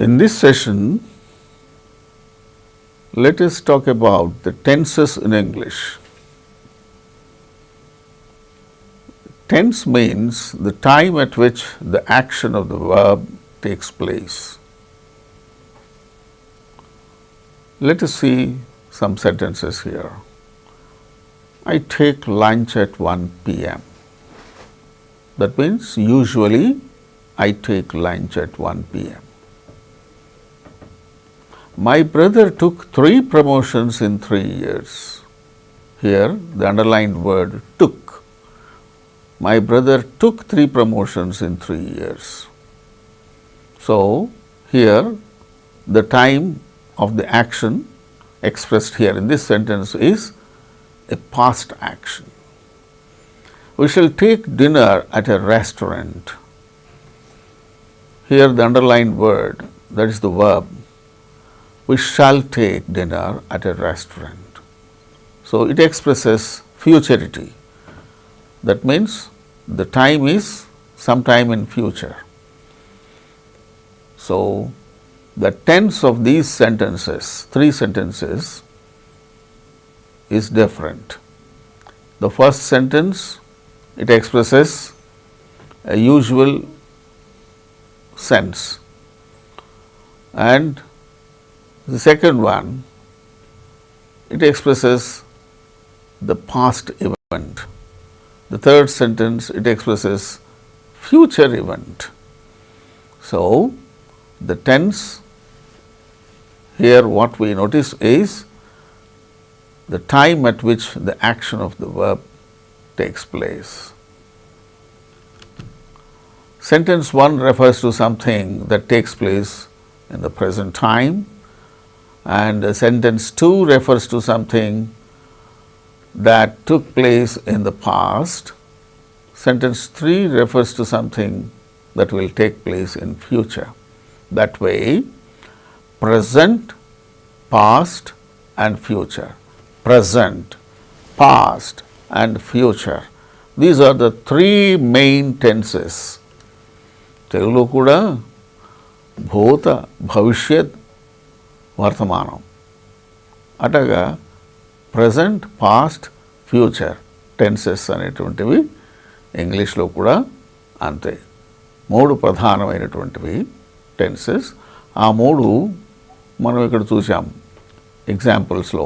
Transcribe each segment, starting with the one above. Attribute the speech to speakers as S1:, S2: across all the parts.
S1: In this session, let us talk about the tenses in English. Tense means the time at which the action of the verb takes place. Let us see some sentences here. I take lunch at 1 p.m. That means usually I take lunch at 1 p.m. My brother took 3 promotions in 3 years. Here the underlined word took. My brother took 3 promotions in 3 years. So, here the time of the action expressed here in this sentence is a past action. We shall take dinner at a restaurant. Here the underlined word, that is the verb. We shall take dinner at a restaurant. So, it expresses futurity. That means the time is sometime in future. So, the tense of these sentences, 3 sentences, is different. The first sentence, it expresses a usual sense, and the second one, it expresses the past event. The third sentence, it expresses future event. So, the tense here what we notice is the time at which the action of the verb takes place. Sentence 1 refers to something that takes place in the present time, and sentence 2 refers to something that took place in the past. Sentence 3 refers to something that will take place in future. That way, present, past and future. Present, past and future. These are the 3 main tenses. Telugulo kuda bhūta, bhavishyat, వర్తమానం. అటగా present, past, future tenses అనేటువంటివి ఇంగ్లీష్లో కూడా అంతే. 3 ప్రధానమైనటువంటివి tenses. ఆ 3 మనం ఇక్కడ చూసాం ఎగ్జాంపుల్స్లో.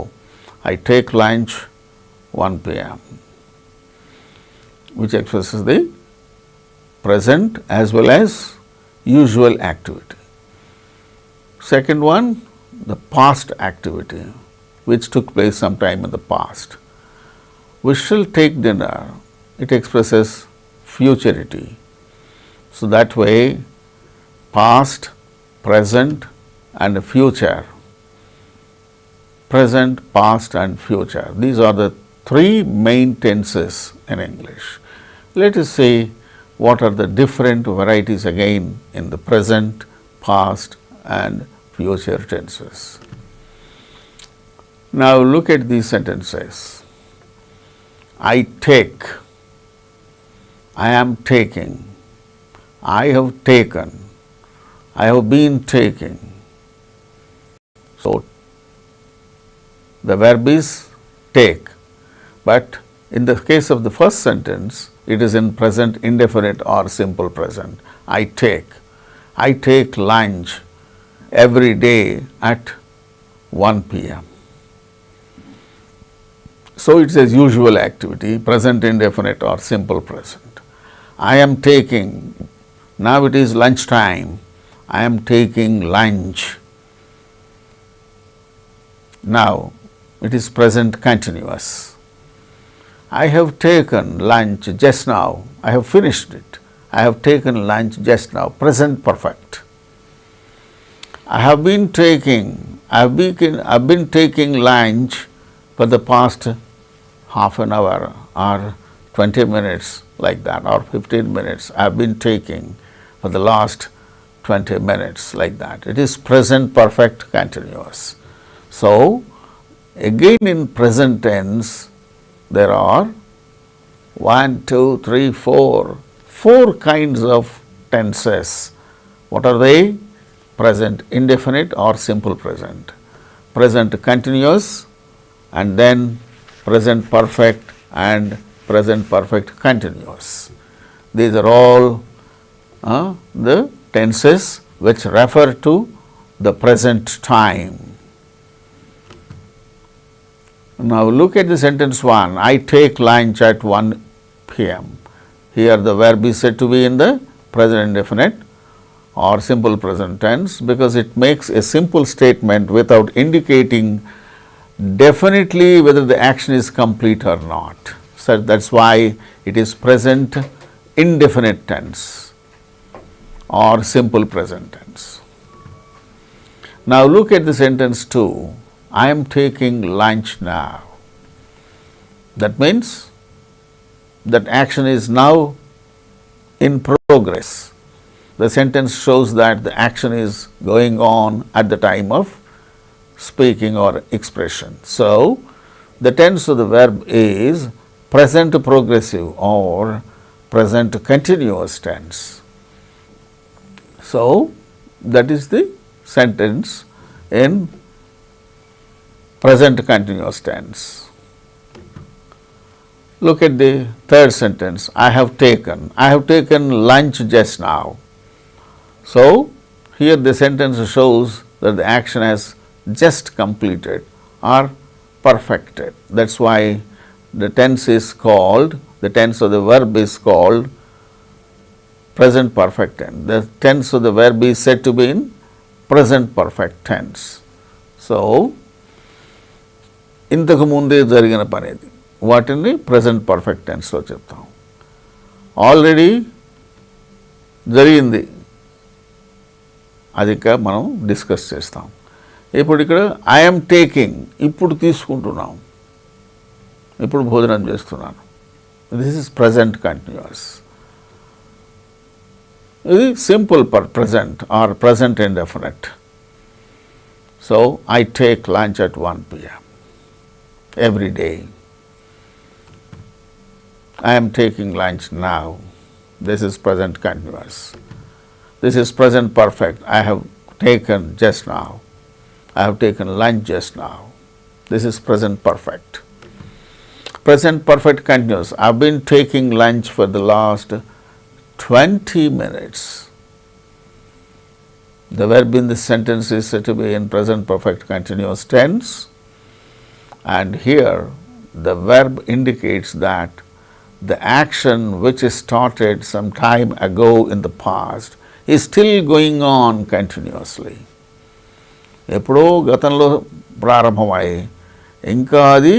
S1: I take lunch 1 p.m. which expresses the present as well as usual activity. Second one, the past activity which took place sometime in the past. We shall take dinner, it expresses futurity. So, that way past, present and future. Present, past and future. These are the 3 main tenses in English. Let us see what are the different varieties again in the present, past and future tenses. Now, look at these sentences. I take, I am taking, I have taken, I have been taking. So, the verb is take, but in the case of the first sentence, it is in present indefinite or simple present. I take lunch every day at 1 p.m. So, it is a usual activity, present indefinite or simple present. I am taking, now it is lunch time, I am taking lunch. Now, it is present continuous. I have taken lunch just now, I have finished it. I have taken lunch just now, present perfect. I have been taking, I've been taking lunch for the past half an hour or 20 minutes like that, or 15 minutes. I've been taking for the last 20 minutes like that. It is present perfect continuous. So, again in present tense, there are 1, 2, 3, 4 kinds of tenses. What are they? present indefinite or simple present, present continuous, and then present perfect and present perfect continuous. These are all the tenses which refer to the present time. Now look at the sentence 1, I take lunch at 1 p.m. Here the verb is said to be in the present indefinite or simple present tense because it makes a simple statement without indicating definitely whether the action is complete or not. So that is why it is present indefinite tense or simple present tense. Now look at the sentence 2, I am taking lunch now. That means that action is now in progress. The sentence shows that the action is going on at the time of speaking or expression. So the tense of the verb is present progressive or present continuous tense. So that is the sentence in present continuous tense. Look at the third sentence, I have taken lunch just now. So here the sentence shows that the action has just completed or perfected. That is why the tense is called, the tense of the verb is called present perfect tense. The tense of the verb is said to be in present perfect tense. So ఇంతకు ముందే జరిగిన పని ఇది, వాటిని present perfect tense లో చెప్తాం. Already జరిగింది, అది ఇంకా మనం డిస్కస్ చేస్తాం. ఇప్పుడు ఇక్కడ ఐఎమ్ టేకింగ్, ఇప్పుడు తీసుకుంటున్నాం, ఇప్పుడు భోజనం చేస్తున్నాను. This is present continuous. ఇది simple present or present indefinite. So I take lunch at 1 p.m. every day. I am taking lunch now. This is present continuous. This is present perfect. I have taken just now. I have taken lunch just now. This is present perfect. Present perfect continuous. I have been taking lunch for the last 20 minutes. The verb in this sentence is said to be in present perfect continuous tense, and here the verb indicates that the action which is started some time ago in the past is still going on continuously. ఎప్పుడో గతంలో ప్రారంభమై ఇంకా అది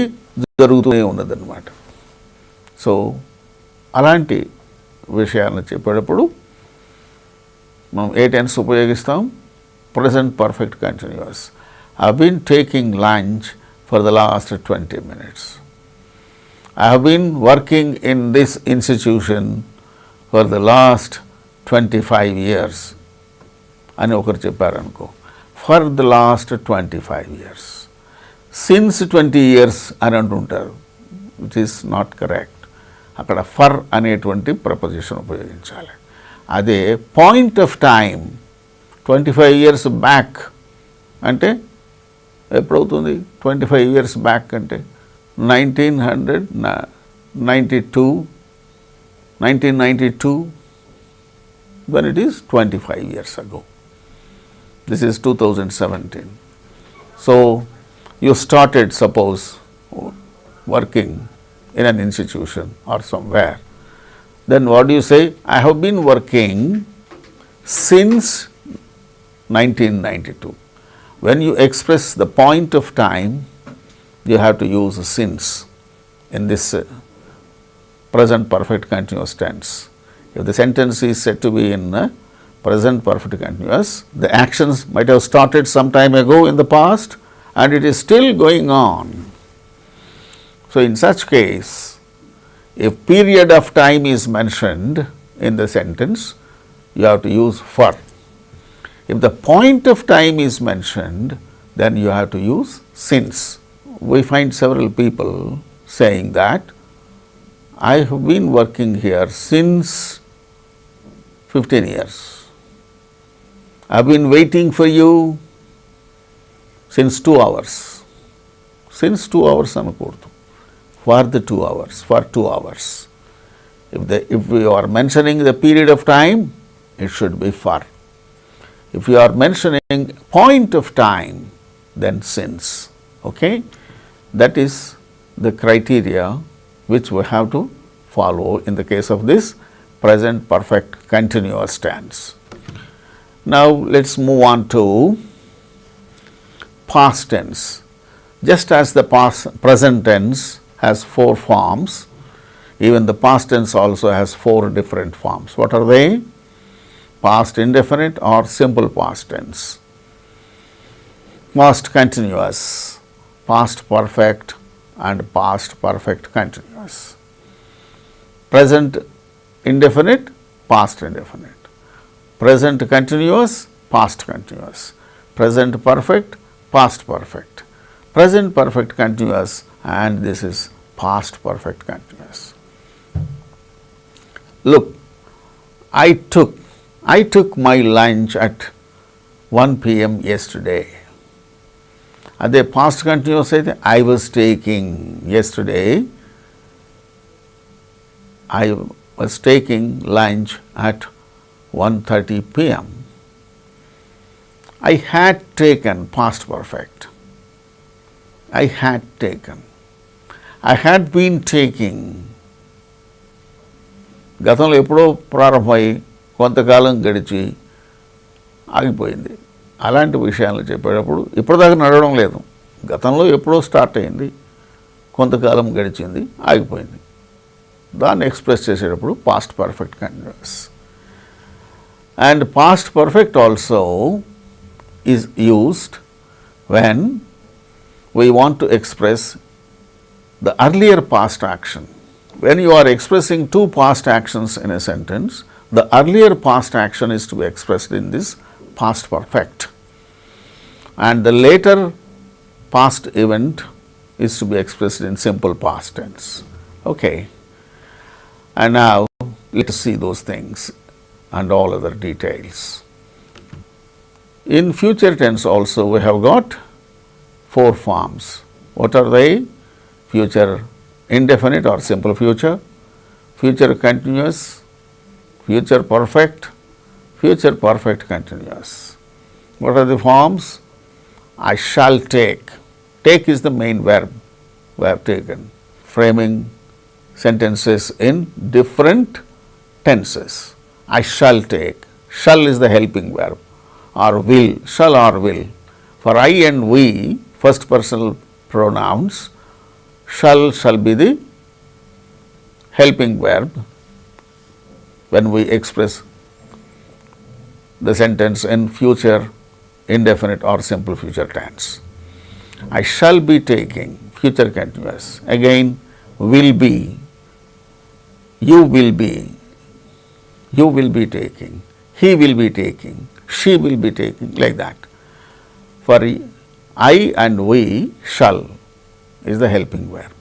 S1: జరుగుతూనే ఉన్నదన్నమాట. So అలాంటి విషయాలను చెప్పేటప్పుడు మనం ఏ టెన్స్ ఉపయోగిస్తాం? Present perfect continuous. I have been taking lunch for the last 20 minutes. I have been working in this institution for the last 25 years. అని ఒకరు చెప్పారనుకో, for the last 25 years. Since 20 years అని అంటుంటారు, విచ్ ఈస్ నాట్ కరెక్ట్. అక్కడ for అనేటువంటి preposition ఉపయోగించాలి. అదే point of time 25 years back అంటే ఎప్పుడవుతుంది? 25 years బ్యాక్ అంటే 1992, when it is 25 years ago. This is 2017. So you started, suppose, working in an institution or somewhere. Then what do you say? I have been working since 1992. When you express the point of time, you have to use since in this present perfect continuous tense. If the sentence is said to be in present perfect continuous, the actions might have started some time ago in the past and it is still going on. So in such case, if period of time is mentioned in the sentence, you have to use for. If the point of time is mentioned, then you have to use since. We find several people saying that I have been working here since 15 years. I've been waiting for you since 2 hours. Since 2 hours అనకూడదు. For the 2 hours, for 2 hours. If we are mentioning the period of time, it should be for. If you are mentioning point of time, then since. Okay? That is the criteria which we have to follow in the case of this present perfect continuous tense. Now, let us move on to past tense. Just as the present tense has 4 forms, even the past tense also has 4 different forms. What are they? Past indefinite or simple past tense, past continuous, past perfect and past perfect continuous. Present indefinite, past indefinite. Present continuous, past continuous. Present perfect, past perfect. Present perfect continuous, and this is past perfect continuous. Look, I took my lunch at 1 p.m. yesterday. అదే past continuous అయితే I was taking yesterday. I was taking lunch at 1:30 p.m. I had taken, past perfect. I had taken. I had been taking. గతంలో ఎప్పుడో ప్రారంభమై కొంతకాలం గడిచి ఆగిపోయింది. అలాంటి విషయాలు చెప్పేటప్పుడు ఇప్పటిదాకా నడవడం లేదు, గతంలో ఎప్పుడో స్టార్ట్ అయింది, కొంతకాలం గడిచింది, ఆగిపోయింది. దాన్ని ఎక్స్ప్రెస్ చేసేటప్పుడు past perfect continuous. And past perfect also is used when we want to express the earlier past action. When you are expressing 2 past actions in a sentence, the earlier past action is to be expressed in this past perfect, and the later past event is to be expressed in simple past tense. Okay. And now let us see those things and all other details. In future tense also we have got 4 forms. What are they? Future indefinite or simple future, future continuous, future perfect, future perfect continuous. What are the forms? I shall take. Take is the main verb we have taken. Framing sentences in different tenses. I shall take. Shall is the helping verb, or will, shall or will. For I and we, first personal pronouns, shall be the helping verb when we express the sentence in future indefinite or simple future tense. I shall be taking, future continuous. Again, will be, you will be taking, he will be taking, she will be taking, like that. For I and we, shall is the helping verb,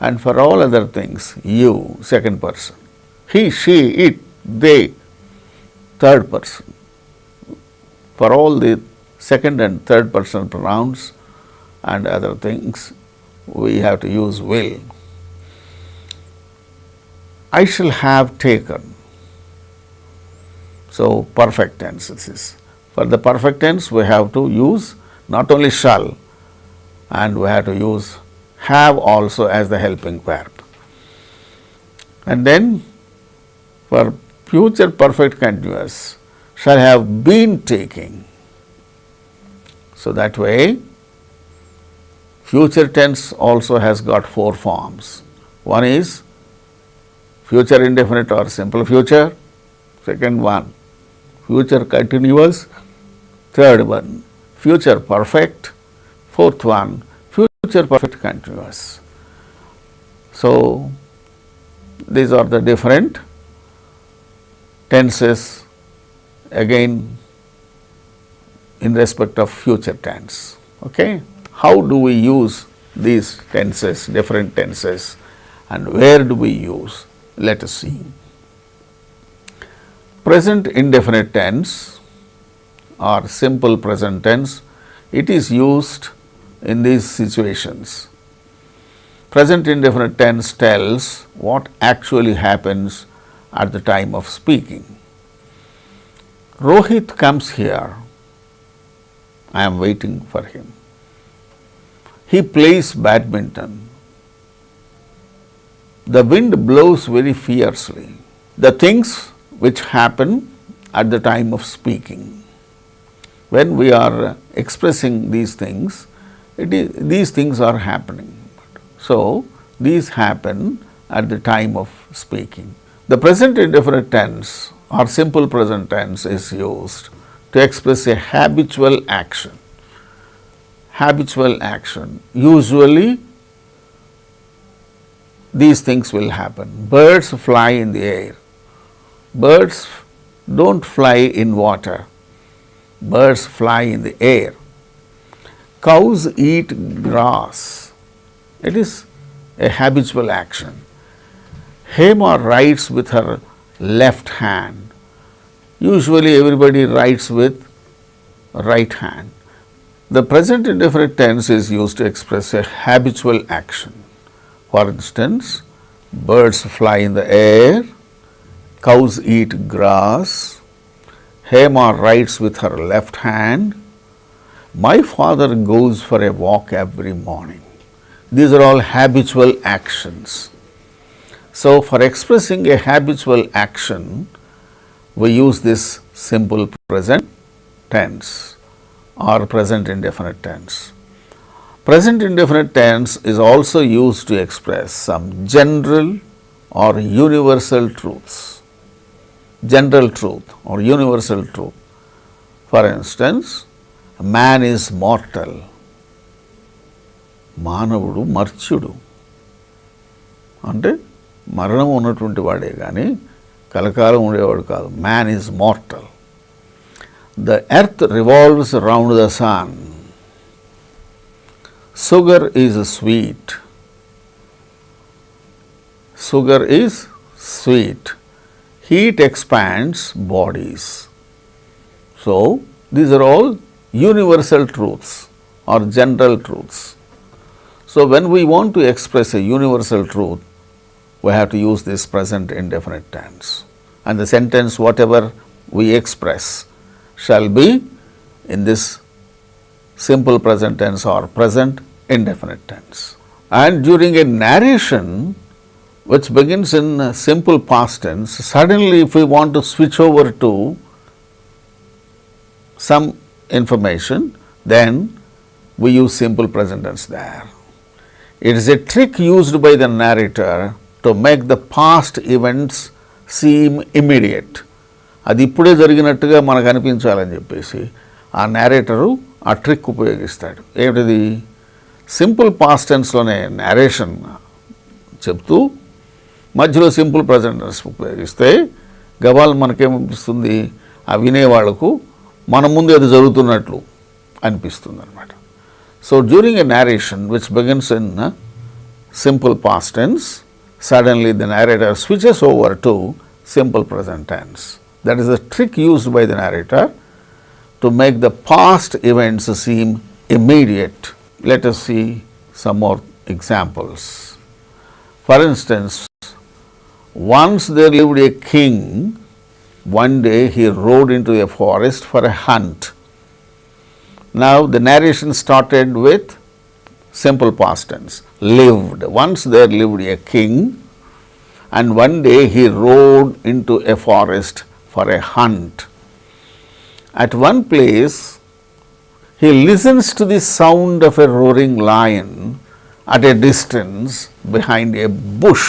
S1: and for all other things, you, second person, he, she, it, they, third person. For all the second and third person pronouns and other things, we have to use will. I shall have taken. So perfect tense this is. For the perfect tense we have to use not only shall, and we have to use have also as the helping verb. And then for future perfect continuous, shall have been taking. So that way future tense also has got 4 forms. One is future indefinite or simple future, second one future continuous, third one future perfect, fourth one future perfect continuous. So these are the different tenses again in respect of future tense. Okay. How do we use these tenses, different tenses, and where do we use? Let us see. Present indefinite tense, or simple present tense, it is used in these situations. Present indefinite tense tells what actually happens at the time of speaking. Rohit comes here. I am waiting for him. He plays badminton. The wind blows very fiercely. The things which happen at the time of speaking. When we are expressing these things, these things are happening. So, these happen at the time of speaking. The present indefinite tense or simple present tense is used to express a habitual action. Habitual action. Usually, these things will happen. Birds fly in the air. Birds don't fly in water. Birds fly in the air. Cows eat grass. It is a habitual action. Hema writes with her left hand. Usually everybody writes with right hand. The present indefinite tense is used to express a habitual action. For instance, birds fly in the air, cows eat grass, Hema writes with her left hand, my father goes for a walk every morning. These are all habitual actions. So, for expressing a habitual action, we use this simple present tense or present indefinite tense. Present indefinite tense is also used to express some general or universal truths. General truth or universal truth. For instance, man is mortal. మానవుడు మర్త్యుడు అంటే మరణం ఉన్నటువంటి వాడే కానీ కలకాలం ఉండేవాడు కాదు. Man is mortal. The earth revolves around the sun. Sugar is sweet. Sugar is sweet. Heat expands bodies. So, these are all universal truths or general truths. So, when we want to express a universal truth, we have to use this present indefinite tense. And the sentence whatever we express shall be in this simple present tense or present indefinite tense. And during a narration which begins in simple past tense, suddenly if we want to switch over to some information, then we use simple present tense there. It is a trick used by the narrator to make the past events seem immediate. అది ఇప్పుడే జరిగినట్టుగా మనకు అనిపించాలని చెప్పేసి ఆ నేరేటరు ఆ trick ఉపయోగిస్తాడు. ఏమిటిది? Simple past టెన్స్లోనే narration చెప్తూ మధ్యలో సింపుల్ ప్రజెంట్ టెన్స్ ఉపయోగిస్తే గవాల్ మనకేమనిపిస్తుంది? ఆ వినేవాళ్లకు మన ముందు అది జరుగుతున్నట్లు అనిపిస్తుంది అన్నమాట. So during a narration which begins in simple past tense, suddenly the narrator switches over to simple present tense. That is the trick used by the narrator to make the past events seem immediate. Let us see some more examples. For instance, once there lived a king. One day he rode into a forest for a hunt. Now the narration started with simple past tense, lived. Once there lived a king, and one day he rode into a forest for a hunt. At one place, he listens to the sound of a roaring lion at a distance behind a bush.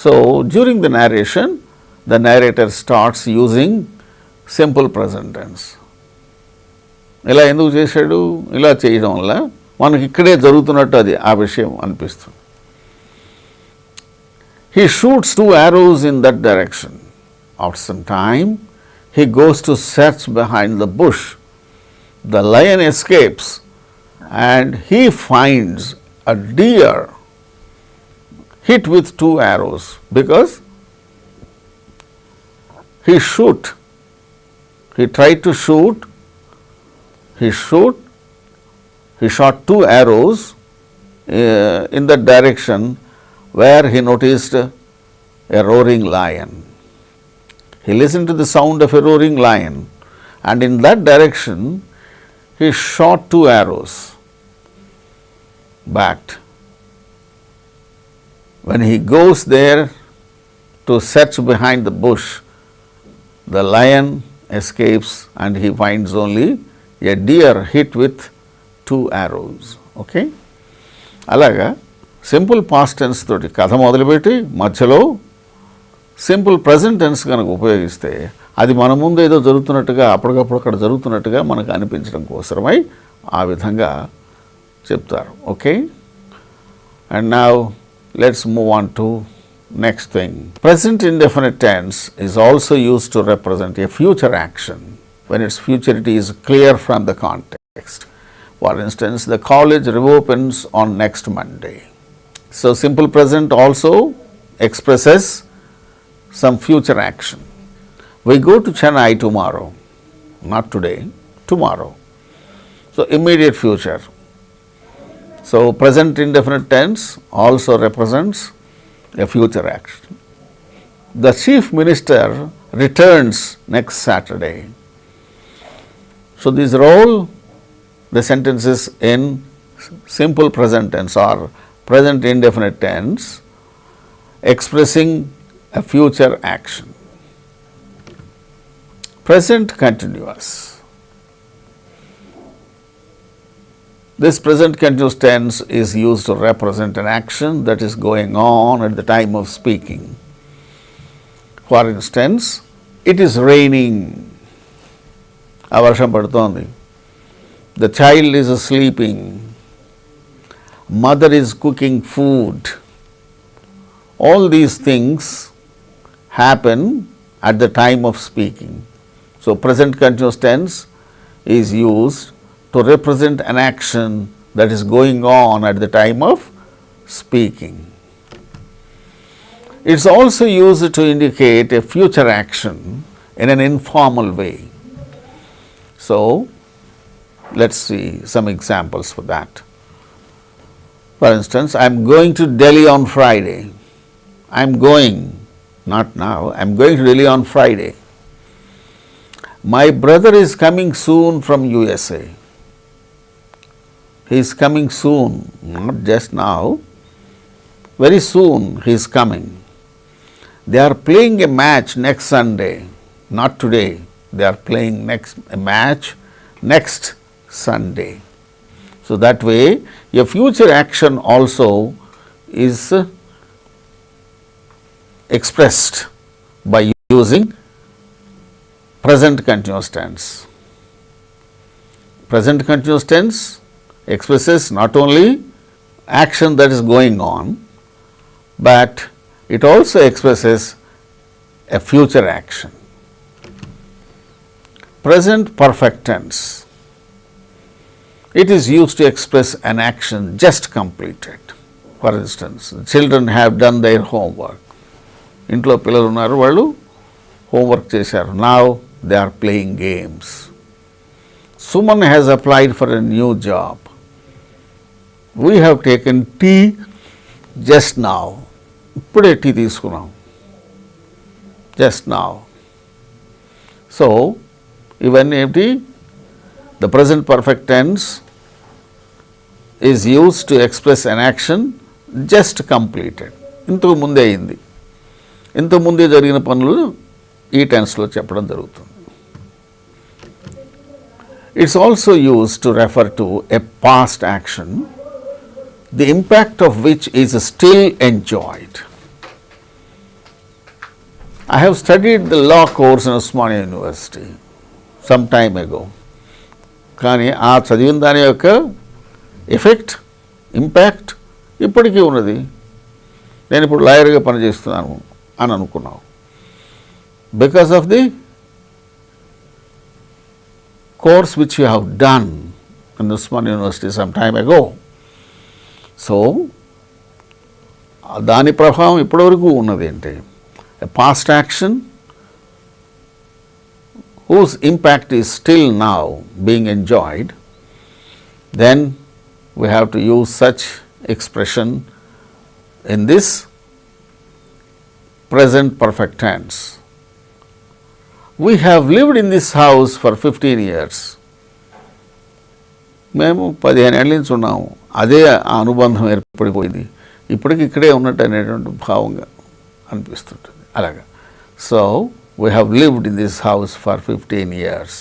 S1: So, during the narration, the narrator starts using simple present tense. ఇలా ఎందుకు చేశాడు? ఇలా చేయడం వల్ల మనకి ఇక్కడే జరుగుతున్నట్టు అది ఆ విషయం అనిపిస్తుంది. He shoots 2 arrows in that direction. After some time, he goes to search behind the bush. The lion escapes and he finds a deer hit with 2 arrows because he he tried to shoot, he shot 2 arrows in that direction where he noticed a roaring lion. He listened to the sound of a roaring lion, and in that direction he shot 2 arrows back. When he goes there to search behind the bush, the lion escapes and he finds only a deer hit with 2 arrows. Okay? అలాగా simple past tense తోటి కథ మొదలుపెట్టి మధ్యలో simple present tense కనుక ఉపయోగిస్తే అది మన ముందు ఏదో జరుగుతున్నట్టుగా అప్పటికప్పుడు అక్కడ జరుగుతున్నట్టుగా మనకు అనిపించడం కోసమై ఆ విధంగా చెప్తారు. Okay, and now let's move on to next thing. Present indefinite tense is also used to represent a future action when its futurity is clear from the context. For instance, the college reopens on next Monday. So, simple present also expresses some future action. We go to Chennai tomorrow, not today, tomorrow. So, immediate future. So, present indefinite tense also represents a future action. The chief minister returns next Saturday. So, these are all the sentences in simple present tense or present indefinite tense expressing a future action. Present continuous. This present continuous tense is used to represent an action that is going on at the time of speaking. For instance, it is raining. Avarsham padutondi. The child is sleeping. Mother is cooking food. All these things happen at the time of speaking. So, present continuous tense is used to represent an action that is going on at the time of speaking. It is also used to indicate a future action in an informal way. So, let us see some examples for that. For instance, I am going to Delhi on Friday. I am going, not now, I am going to Delhi on Friday. My brother is coming soon from USA. He is coming soon, not just now, very soon he is coming. They are playing a match next Sunday, not today, they are playing a match next Sunday. So, that way a future action also is expressed by using present continuous tense. Present continuous tense expresses not only action that is going on, but it also expresses a future action. Present perfect tense. It is used to express an action just completed. For instance, children have done their homework. Intlo pillalu unnaru vallu homework chesaru. Now they are playing games. Suman has applied for a new job. We have taken tea just now. Ippude tea teeskunnam. Just now. So, ivanni enti the present perfect tense is used to express an action just completed. ఇంతకు ముందే అయింది, ఇంతకు ముందే జరిగిన పనులు ఈ టెన్స్లో చెప్పడం జరుగుతుంది. It's also used to refer to a past action, the impact of which is still enjoyed. I have studied the law course in Osmania University some time ago. కానీ ఆ చదివిన దాని యొక్క ఎఫెక్ట్, ఇంపాక్ట్ ఇప్పటికీ ఉన్నది. నేను ఇప్పుడు లాయర్గా పనిచేస్తున్నాను అని అనుకున్నావు. Because of the course which you have done in Osmania university some time అగో. సో దాని ప్రభావం ఇప్పటివరకు ఉన్నది అంటే past action whose impact is still now being enjoyed, then we have to use such expression in this present perfect tense. We have lived in this house for 15 years. మేము 15 ఏళ్ళ నుంచి ఉన్నాము. అదే ఆ అనుబంధం ఏర్పడిపోయింది. ఇప్పటికి ఇక్కడే ఉన్నట్టు అనేటువంటి భావంగా అనిపిస్తుంటుంది. అలాగా. So we have lived in this house for 15 years.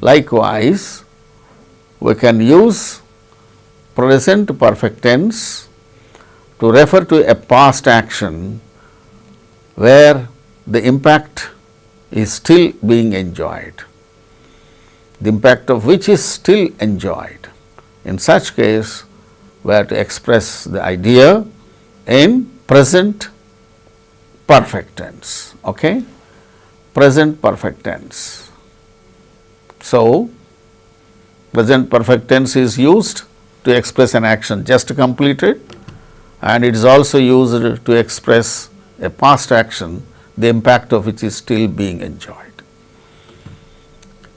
S1: Likewise, we can use present perfect tense to refer to a past action where the impact is still being enjoyed, the impact of which is still enjoyed. In such case, we have to express the idea in present perfect tense. Okay? Present perfect tense. So, present perfect tense is used to express an action just completed, and it is also used to express a past action, the impact of which is still being enjoyed.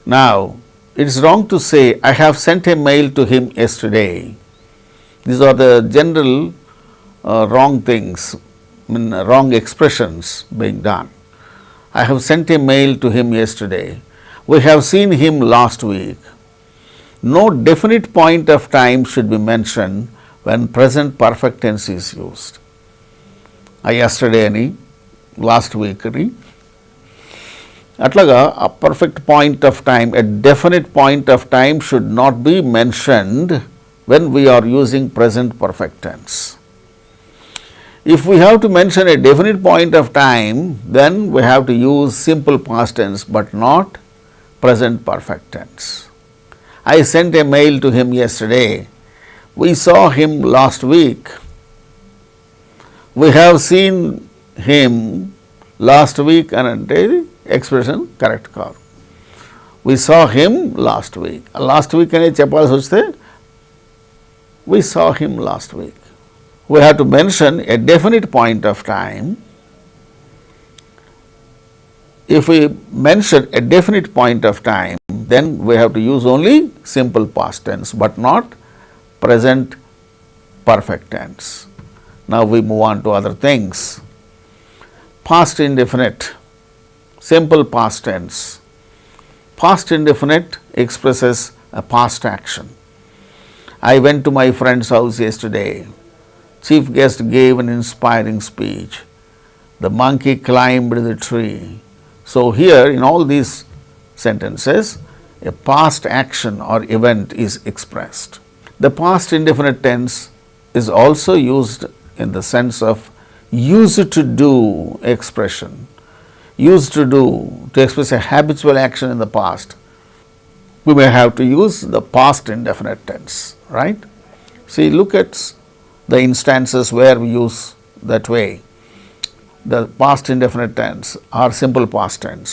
S1: Now, it is wrong to say, I have sent a mail to him yesterday. These are the general wrong things, wrong expressions being done. I have sent a mail to him yesterday. We have seen him last week. No definite point of time should be mentioned when present perfect tense is used. Yesterday ani, last week ani. Atlaga, a perfect point of time, a definite point of time should not be mentioned when we are using present perfect tense. If we have to mention a definite point of time, then we have to use simple past tense, but not present perfect tense. I sent a mail to him yesterday. We saw him last week. We have seen him last week and expression correct కాదు. We saw him last week. Last week అనేది చెప్పాల్సి వస్తే we saw him last week. We have to mention a definite point of time. If we mention a definite point of time, then we have to use only simple past tense, but not present perfect tense. Now we move on to other things. Past indefinite, simple past tense. Past indefinite expresses a past action. I went to my friend's house yesterday. Chief guest gave an inspiring speech. The monkey climbed the tree. So here in all these sentences, a past action or event is expressed. The past indefinite tense is also used in the sense of used to do expression. Used to do, to express a habitual action in the past. We may have to use the past indefinite tense, right? See, look at the instances where we use that way. The past indefinite tense or simple past tense.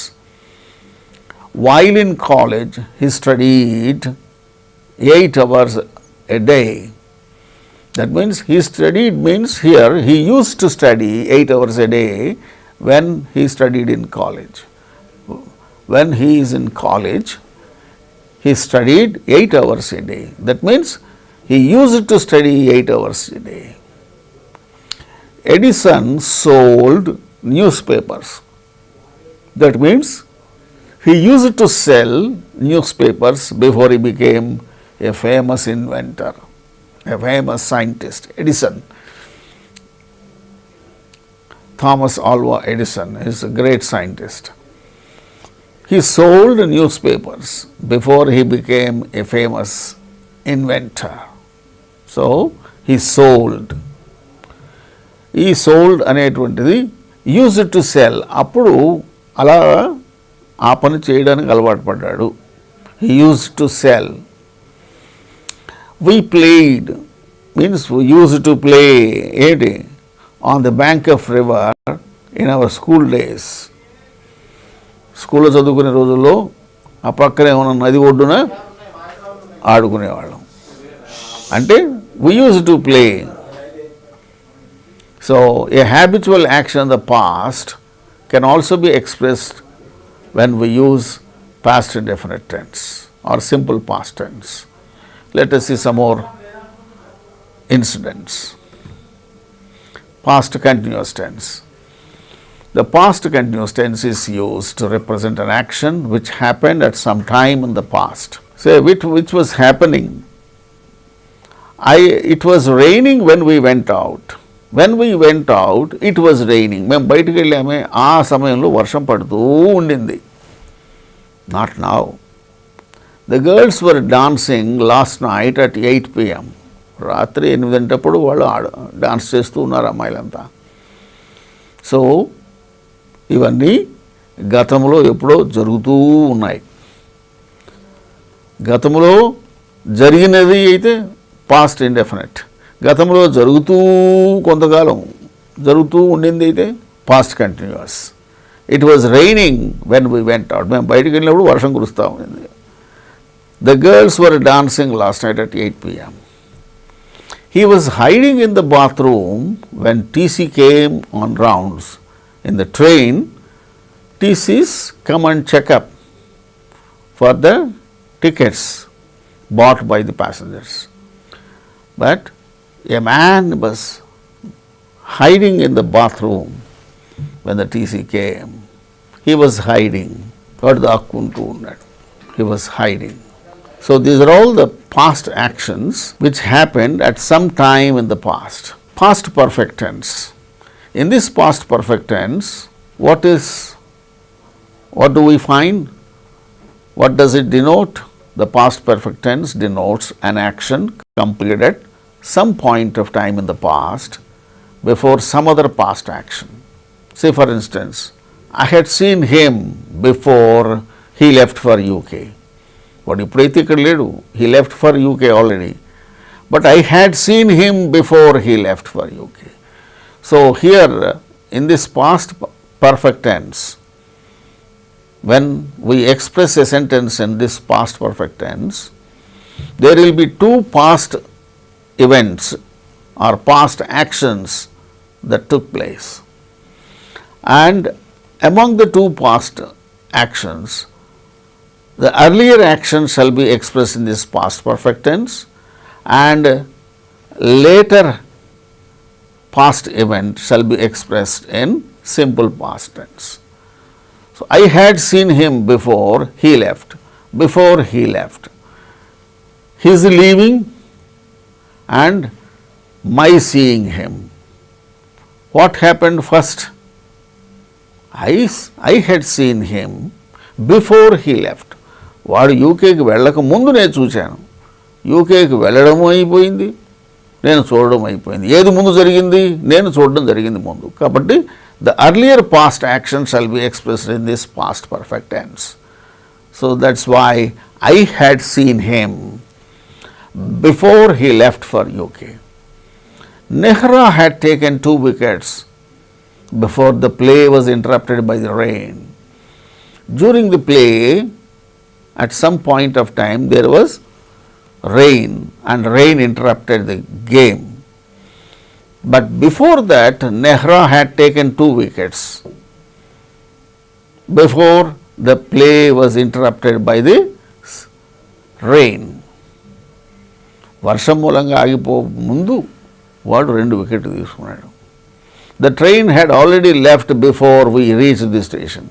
S1: While in college, he studied 8 hours a day. That means he studied means here he used to study 8 hours a day when he studied in college. When he is in college, he studied 8 hours a day. That means he used to study 8 hours a day. Edison sold newspapers. That means he used to sell newspapers before he became a famous inventor, a famous scientist. Edison, Thomas Alva Edison is a great scientist. He sold newspapers before he became a famous inventor. So, he sold. He sold అనేటువంటిది used to sell. అప్పుడు అలా ఆ పని చేయడానికి అలవాటు పడ్డాడు. He used to sell. We played means we used to play ఏంటి on the bank of river in our school days. స్కూల్లో చదువుకునే రోజుల్లో ఆ పక్కనే ఉన్న నది ఒడ్డున ఆడుకునేవాళ్ళం. అంటే we used to play. So, a habitual action in the past can also be expressed when we use past indefinite tense or simple past tense. Let us see some more incidents. Past continuous tense. The past continuous tense is used to represent an action which happened at some time in the past. Say which was happening. It was raining when we went out. When we went out, it was raining. మేము బయటికి వెళ్ళామే, ఆ సమయంలో వర్షం పడుతూ ఉండింది. Not now. The girls were dancing last night at 8 p.m. రాత్రి 8 గంటప్పుడు వాళ్ళు dance చేస్తూ ఉన్నారు అమ్మాయిలంతా. సో ఇవన్నీ గతంలో ఎప్పుడో జరుగుతూ ఉన్నాయి. గతంలో జరిగినది అయితే పాస్ట్ ఇండెఫినెట్, గతంలో జరుగుతూ కొంతకాలం జరుగుతూ ఉండింది అయితే past continuous. It was raining when we went out. మేము బయటికి వెళ్ళినప్పుడు వర్షం కురుస్తూ ఉండింది. The girls were dancing last night at 8 p.m. He was hiding in the bathroom when TC came on rounds. In the train, TCs come and check up for the tickets bought by the passengers. But a man was hiding in the bathroom when the TC came. He was hiding. He was hiding. So these are all the past actions which happened at some time in the past. Past perfect tense. In this past perfect tense, what do we find? What does it denote? The past perfect tense denotes an action completed at some point of time in the past before some other past action. Say for instance, I had seen him before he left for UK. వాడు ఇప్పుడైతే ఇక్కడ లేడు, he left for UK already, but I had seen him before he left for UK. So here in this past perfect tense, when we express a sentence in this past perfect tense, there will be two past events or past actions that took place, and among the two past actions, the earlier action shall be expressed in this past perfect tense and later past event shall be expressed in simple past tense. So, I had seen him before he left. Before he left. His leaving and my seeing him. What happened first? I had seen him before he left. వాడు యూకేకి వెళ్ళక ముందు నేను చూశాను. యూకేకి వెళ్ళడము అయిపోయింది, నేను చూడడం అయిపోయింది. ఏది ముందు జరిగింది? నేను చూడడం జరిగింది ముందు. కాబట్టి the earlier past action shall be expressed in this past perfect tense. So that's why I had seen him before he left for UK. Nehra had taken 2 wickets before the play was interrupted by the rain. During the play, at some point of time, there was rain and rain interrupted the game. But before that, Nehra had taken 2 wickets before the play was interrupted by the rain. వర్షం మూలంగా ఆగిపో ముందు వాడు 2 వికెట్లు తీసుకున్నాడు. The train had already left before we reached the station.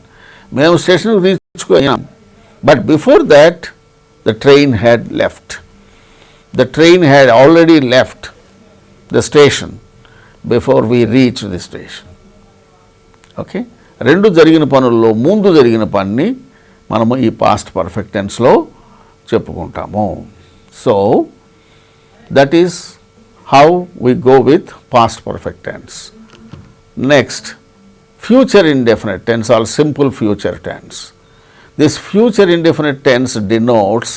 S1: మేము station reach అయ్యాం. But before that, the train had left. The train had already left the station before we reached the station. Okay? రెండు జరిగిన పనుల్లో ముందు జరిగిన పనిని మనము ఈ పాస్ట్ పర్ఫెక్ట్ టెన్స్లో చెప్పుకుంటాము. So, that is how we go with past perfect tense. Next, future indefinite tense or simple future tense. This future indefinite tense denotes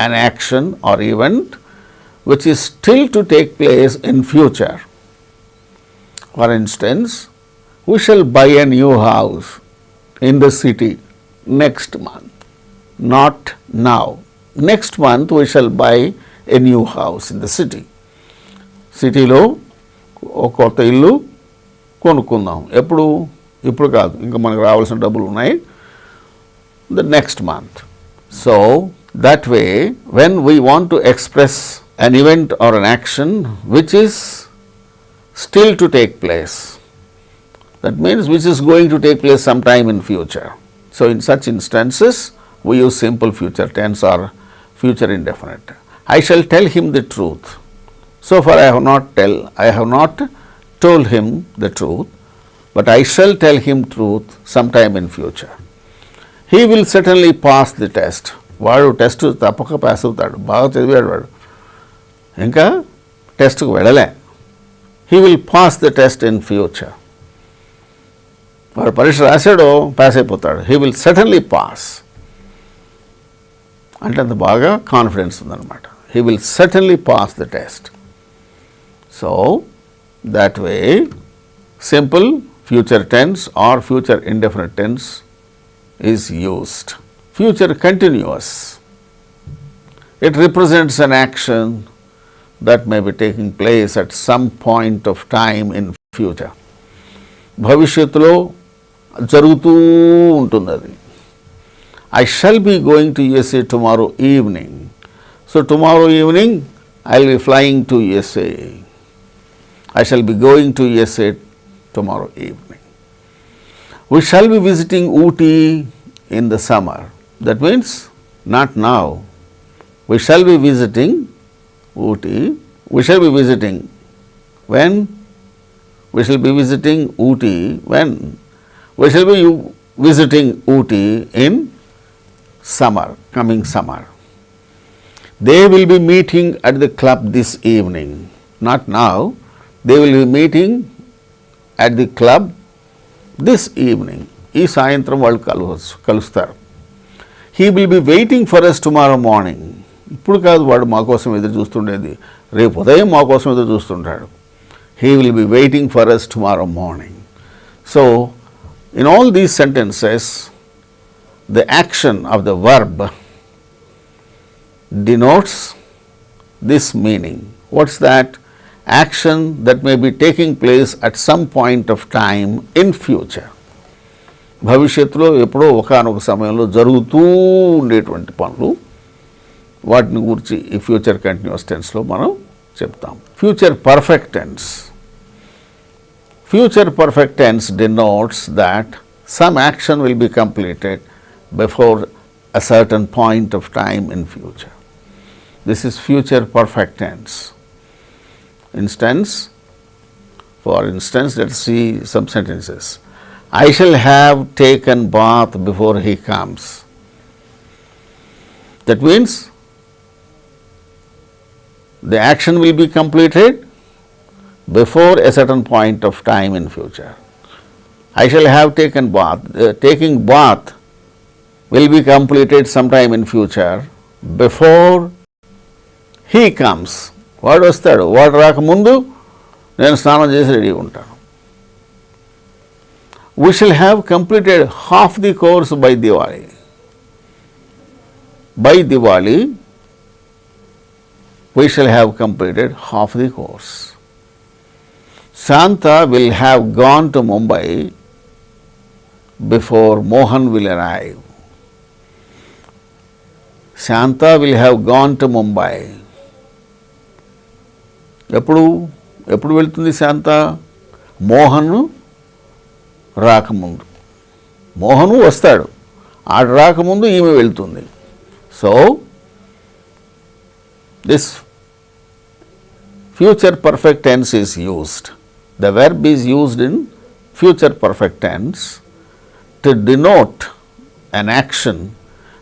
S1: an action or event which is still to take place in future. For instance, we shall buy a new house in the city next month, not now. Next month we shall buy a new house in the city. సిటీలో ఒక కొత్త ఇల్లు కొనుక్కుందాం. ఎప్పుడు? ఇప్పుడు కాదు, ఇంకా మనకు రావాల్సిన డబ్బులు ఉన్నాయి. the next month. So, that way when we want to express an event or an action which is still to take place, that means which is going to take place sometime in future. So, in such instances we use simple future tense or future indefinite. I shall tell him the truth. So far I have not told him the truth, but I shall tell him truth sometime in future. He will certainly pass the test. వాడు test తప్పక pass అవుతాడు, బాగా చదివాడు వాడు, ఇంకా టెస్ట్కు వెళ్ళలే. He will pass the test in future. వాడు పరీక్ష రాశాడో పాస్ అయిపోతాడు. He will certainly pass. అంటే అంత బాగా కాన్ఫిడెన్స్ ఉందన్నమాట. He will certainly pass the test. So, that way simple future tense or future indefinite tense is used. Future continuous, it represents an action that may be taking place at some point of time in future. భవిష్యత్తులో జరుగుతూ ఉంటుంది అది. I shall be going to USA tomorrow evening. So, tomorrow evening I will be flying to USA. I shall be going to USA tomorrow evening. We shall be visiting Ooty in the summer. That means not now. We shall be visiting Ooty. We shall be visiting when? We shall be visiting Ooty when? We shall be visiting Ooty in summer, coming summer. They will be meeting at the club this evening. Not now. They will be meeting at the club this evening. ఈ సాయంత్రం వాళ్ళు కలుస్తారు. He will be waiting for us tomorrow morning. ఇప్పుడు కాదు వాడు మా కోసం ఎదురు చూస్తుండేది, రేపు ఉదయం మా కోసం ఎదురు చూస్తుంటాడు. He will be waiting for us tomorrow morning. So, in all these sentences, the action of the verb denotes this meaning. What's that? Action that may be taking place at some point of time in future. భవిష్యత్తులో ఎప్పుడో ఒకానొక సమయంలో జరుగుతూ ఉండేటువంటి పనులు, వాటిని గురించి ఈ ఫ్యూచర్ కంటిన్యూస్ టెన్స్లో మనం చెప్తాం. Future perfect tense. Future perfect tense denotes that some action will be completed before a certain point of time in future. This is future perfect tense. For instance, let us see some sentences. I shall have taken bath before he comes. That means the action will be completed before a certain point of time in future. I shall have taken bath. Taking bath will be completed sometime in future before he comes. వాడు వస్తాడు, వాడు రాకముందు నేను స్నానం చేసి రెడీగా ఉంటాను. We shall have completed half the course by Diwali. By Diwali, we shall have completed half the course. Shanta will have gone to Mumbai before Mohan will arrive. Shanta will have gone to Mumbai. ఎప్పుడు వెళ్తుంది శాంత? మోహన్ రాకముందు. మోహను వస్తాడు, ఆడు రాకముందు ఈమె వెళ్తుంది. So this future perfect tense is used. The verb is used in future perfect tense to denote an action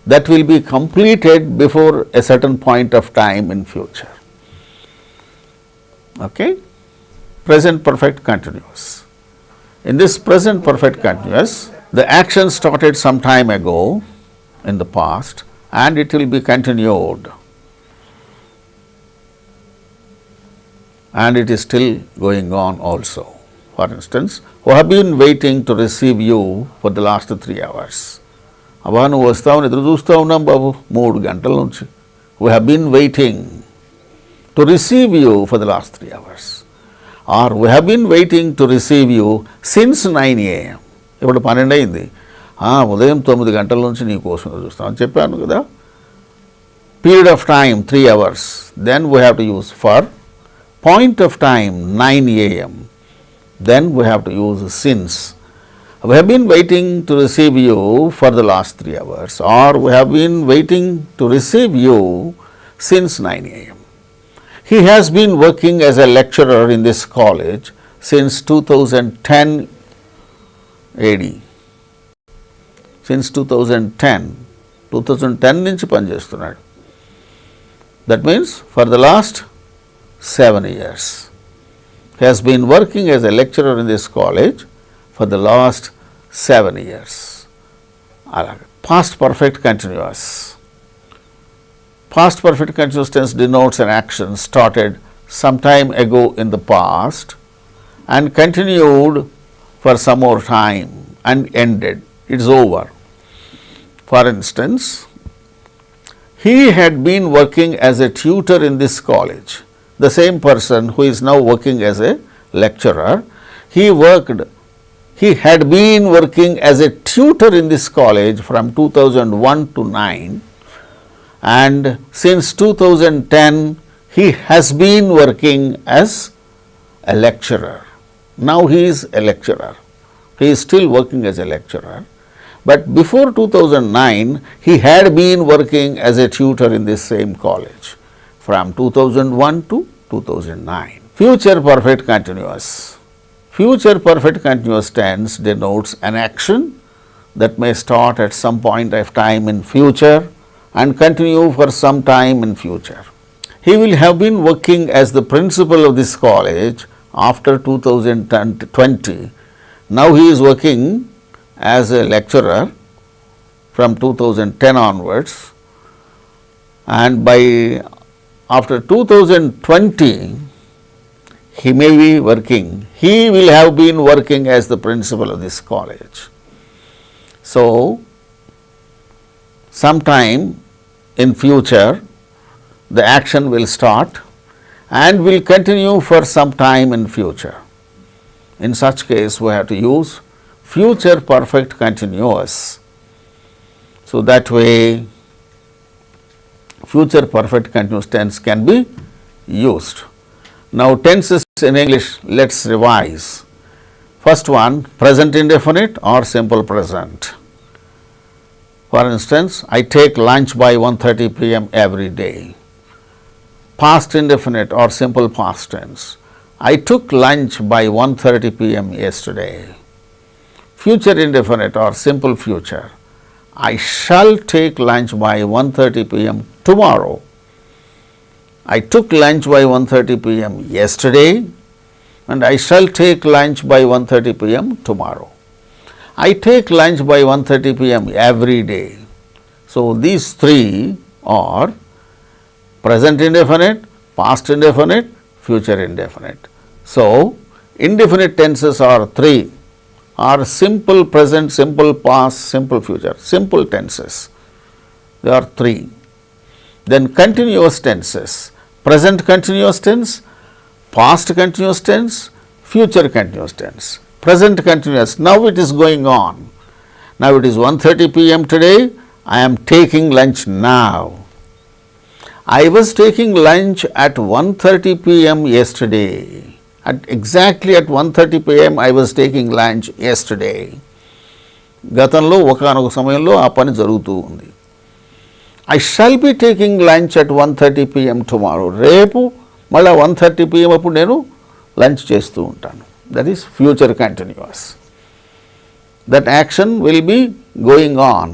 S1: that will be completed before a certain point of time in future. Okay? Present perfect continuous. In this present perfect continuous, the action started some time ago in the past and it will be continued, and it is still going on also. For instance, who have been waiting to receive you for the last 3 hours. అబ్బా నువ్వు వస్తావని ఎదురు చూస్తూ ఉన్నాం బాబు 3 గంటల నుంచి. We have been waiting to receive you for the last 3 hours. Or we have been waiting to receive you since 9 a.m. ఇప్పుడు 12 అయింది, ఉదయం 9 గంటల నుంచి నీ కోసం చూస్తాం అని చెప్పాను కదా. Period of time 3 hours, then we have to use for. Point of time 9 a.m., then we have to use since. We have been waiting to receive you for the last 3 hours, or we have been waiting to receive you since 9 a.m. He has been working as a lecturer in this college since 2010 AD. Since 2010 నుంచి పనిచేస్తున్నాడు. That means for the last 7 years. He has been working as a lecturer in this college for the last 7 years. Past perfect continuous. Past perfect continuous tense denotes an action started some time ago in the past and continued for some more time and ended. It is over. For instance, he had been working as a tutor in this college. The same person who is now working as a lecturer, he had been working as a tutor in this college from 2001 to 9, and since 2010 he has been working as a lecturer. Now he is a lecturer. He is still working as a lecturer. But before 2009, he had been working as a tutor in this same college from 2001 to 2009. Future perfect continuous. Future perfect continuous tense denotes an action that may start at some point of time in future and continue for some time in future. He will have been working as the principal of this college after 2020. Now he is working as a lecturer from 2010 onwards, and after 2020 he may be working, he will have been working as the principal of this college. So, sometime in future the action will start and will continue for some time in future. In such case, we have to use future perfect continuous. So, that way future perfect continuous tense can be used. Now, tenses in English, let us revise. First one, present indefinite or simple present. For instance, I take lunch by 1:30 p.m. every day. Past indefinite or simple past tense. I took lunch by 1:30 p.m. yesterday. Future indefinite or simple future. I shall take lunch by 1:30 p.m. tomorrow. I took lunch by 1:30 p.m. yesterday, and I shall take lunch by 1:30 p.m. tomorrow. I take lunch by 1:30 p.m. every day. So, these three are present indefinite, past indefinite, future indefinite. So, indefinite tenses are three, are simple present, simple past, simple future, simple tenses. There are three. Then continuous tenses, present continuous tense, past continuous tense, future continuous tense. Present continuous, now it is going on. Now it is 1:30 p.m. today, I am taking lunch now. I was taking lunch at 1:30 p.m. yesterday. Exactly at 1:30 p.m. I was taking lunch yesterday. గతంలో ఒకానొక సమయంలో ఆ పని జరుగుతూ ఉంది. I shall be taking lunch at 1:30 p.m. tomorrow. రేపు మళ్ళీ 1:30 p.m. అప్పుడు నేను లంచ్ చేస్తూ ఉంటాను. That is future continuous. That action will be going on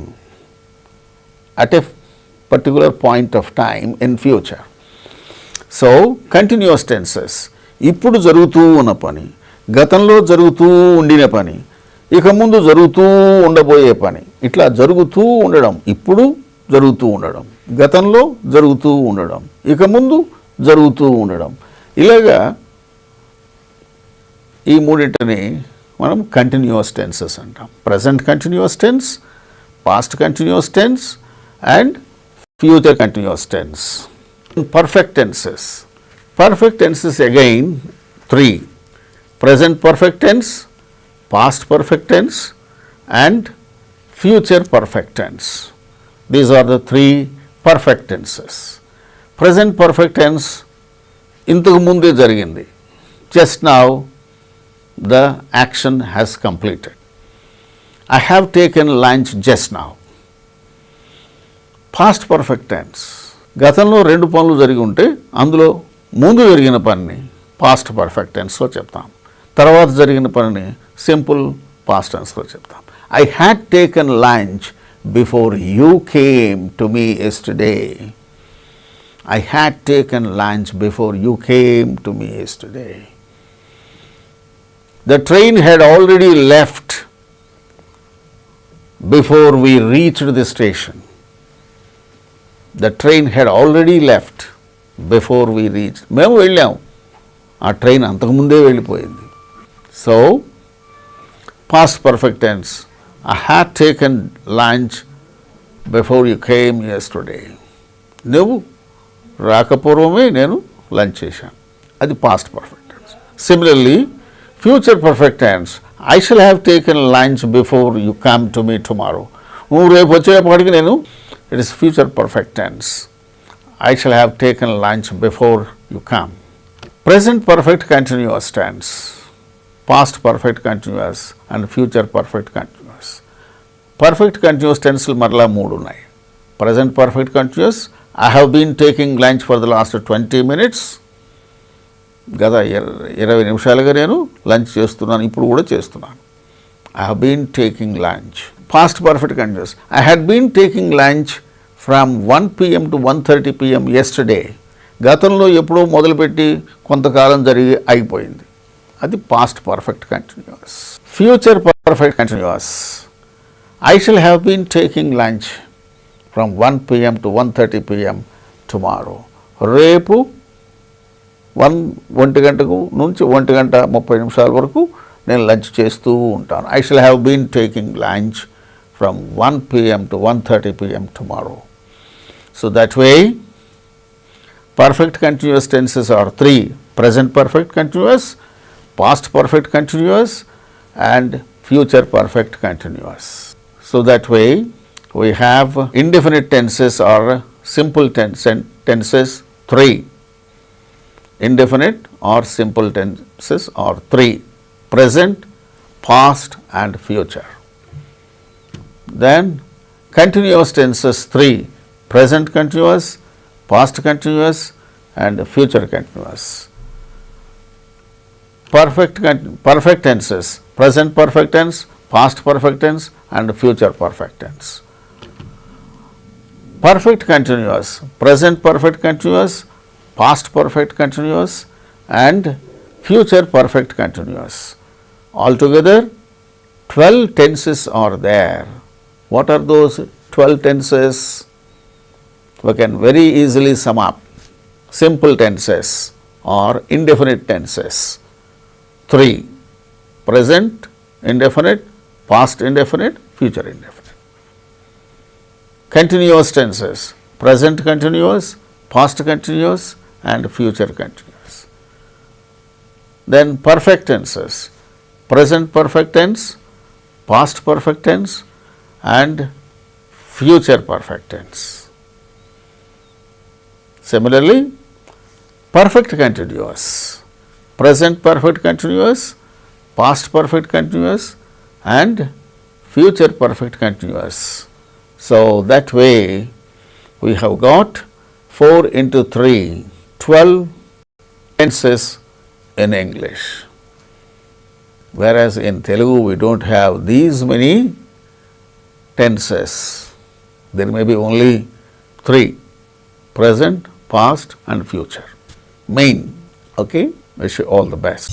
S1: at a particular point of time in future. So, continuous tenses. ఇప్పుడు జరుగుతూ ఉన్న పని, గతంలో జరుగుతూ ఉండిన పని, ఇక ముందు జరుగుతూ ఉండబోయే పని, ఇట్లా జరుగుతూ ఉండడం, ఇప్పుడు జరుగుతూ ఉండడం, గతంలో జరుగుతూ ఉండడం, ఇక ముందు జరుగుతూ ఉండడం, ఇలాగా ఈ మూడింటిని మనం కంటిన్యూస్ టెన్సెస్ అంటాం. Present continuous tense, past continuous tense and future continuous tense. Perfect tenses. Perfect tenses again three: present perfect tense, past perfect tense and future perfect tense. These are the three perfect tenses. Present perfect tense ఇంతకు ముందే జరిగింది. Just now the action has completed. I have taken lunch just now. Past perfect tense. గతంలో రెండు పనులు జరిగి ఉంటే అందులో ముందు జరిగిన పనిని పాస్ట్ పర్ఫెక్ట్ టెన్స్లో చెప్తాం, తర్వాత జరిగిన పనిని సింపుల్ పాస్ట్ టెన్స్లో చెప్తాం. I had taken lunch before you came to me yesterday. I had taken lunch before you came to me yesterday. The train had already left before we reached the station. The train had already left before we reached. మేము వెళ్ళాం, ఆ train అంతకుముందే వెళ్ళిపోయింది. So past perfect tense, I had taken lunch before you came yesterday. నువ్వు రాకపూర్వమే నేను lunch చేశాను, అది past perfect tense. Similarly future perfect tense, I shall have taken lunch before you come to me tomorrow. నువ్వు రేపు వచ్చేప్పటికి నేను, it is future perfect tense. I shall have taken lunch before you come. Present perfect continuous tense, past perfect continuous and future perfect continuous. Perfect continuous tense మరలా మూడు ఉన్నాయి. Present perfect continuous, I have been taking lunch for the last 20 minutes. గత 20 నిమిషాలుగా నేను lunch చేస్తున్నాను, ఇప్పుడు కూడా చేస్తున్నాను. I have been taking lunch. Past perfect continuous, I had been taking lunch from 1 p.m. to 1:30 p.m. yesterday. గతంలో ఎప్పుడో మొదలుపెట్టి కొంతకాలం జరిగి అయిపోయింది, అది past perfect continuous. Future perfect continuous, I shall have been taking lunch from 1 p.m. to 1:30 p.m. tomorrow. రేపు 1 గంటకు నుంచి 1:30 వరకు నేను లంచ్ చేస్తూ ఉంటాను. I shall have been taking lunch from 1 p.m. to 1:30 p.m. tomorrow. So that way, perfect continuous tenses are three: present perfect continuous, past perfect continuous and future perfect continuous. So that way, we have indefinite tenses or simple tenses three. Indefinite or simple tenses are three: present, past and future. Then continuous tenses three: present continuous, past continuous and future continuous. Perfect tenses: present perfect tense, past perfect tense and future perfect tense. Perfect continuous: present perfect continuous, past perfect continuous and future perfect continuous. Altogether 12 tenses are there. What are those 12 tenses? We can very easily sum up. Simple tenses or indefinite tenses three: present indefinite, past indefinite, future indefinite. Continuous tenses: present continuous, past continuous and future continuous. Then perfect tenses: present perfect tense, past perfect tense and future perfect tense. Similarly, perfect continuous: present perfect continuous, past perfect continuous and future perfect continuous. So that way we have got 4 into 3, 12 tenses in English. Whereas in Telugu we don't have these many tenses. There may be only 3: present, past and future. Main. Okay? Wish you all the best.